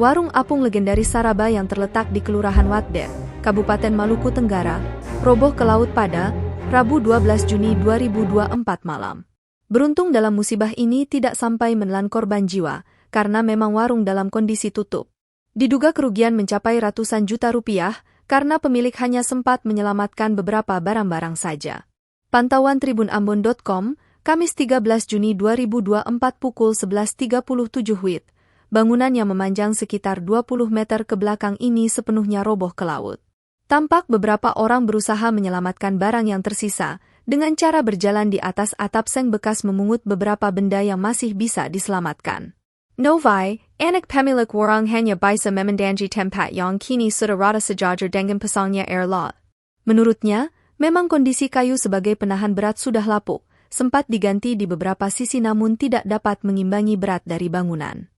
Warung apung legendaris Saraba yang terletak di Kelurahan Watder, Kabupaten Maluku Tenggara, roboh ke laut pada Rabu 12 Juni 2024 malam. Beruntung dalam musibah ini tidak sampai menelan korban jiwa, karena memang warung dalam kondisi tutup. Diduga kerugian mencapai ratusan juta rupiah, karena pemilik hanya sempat menyelamatkan beberapa barang-barang saja. Pantauan tribunambon.com, Kamis 13 Juni 2024 pukul 11.37 WIB. Bangunan yang memanjang sekitar 20 meter ke belakang ini sepenuhnya roboh ke laut. Tampak beberapa orang berusaha menyelamatkan barang yang tersisa, dengan cara berjalan di atas atap seng bekas memungut beberapa benda yang masih bisa diselamatkan. Novai, anak pemilik warung hanya bisa memendangi tempat yang kini sudah rata sejajar dengan pasalnya air laut. Menurutnya, memang kondisi kayu sebagai penahan berat sudah lapuk, sempat diganti di beberapa sisi namun tidak dapat mengimbangi berat dari bangunan.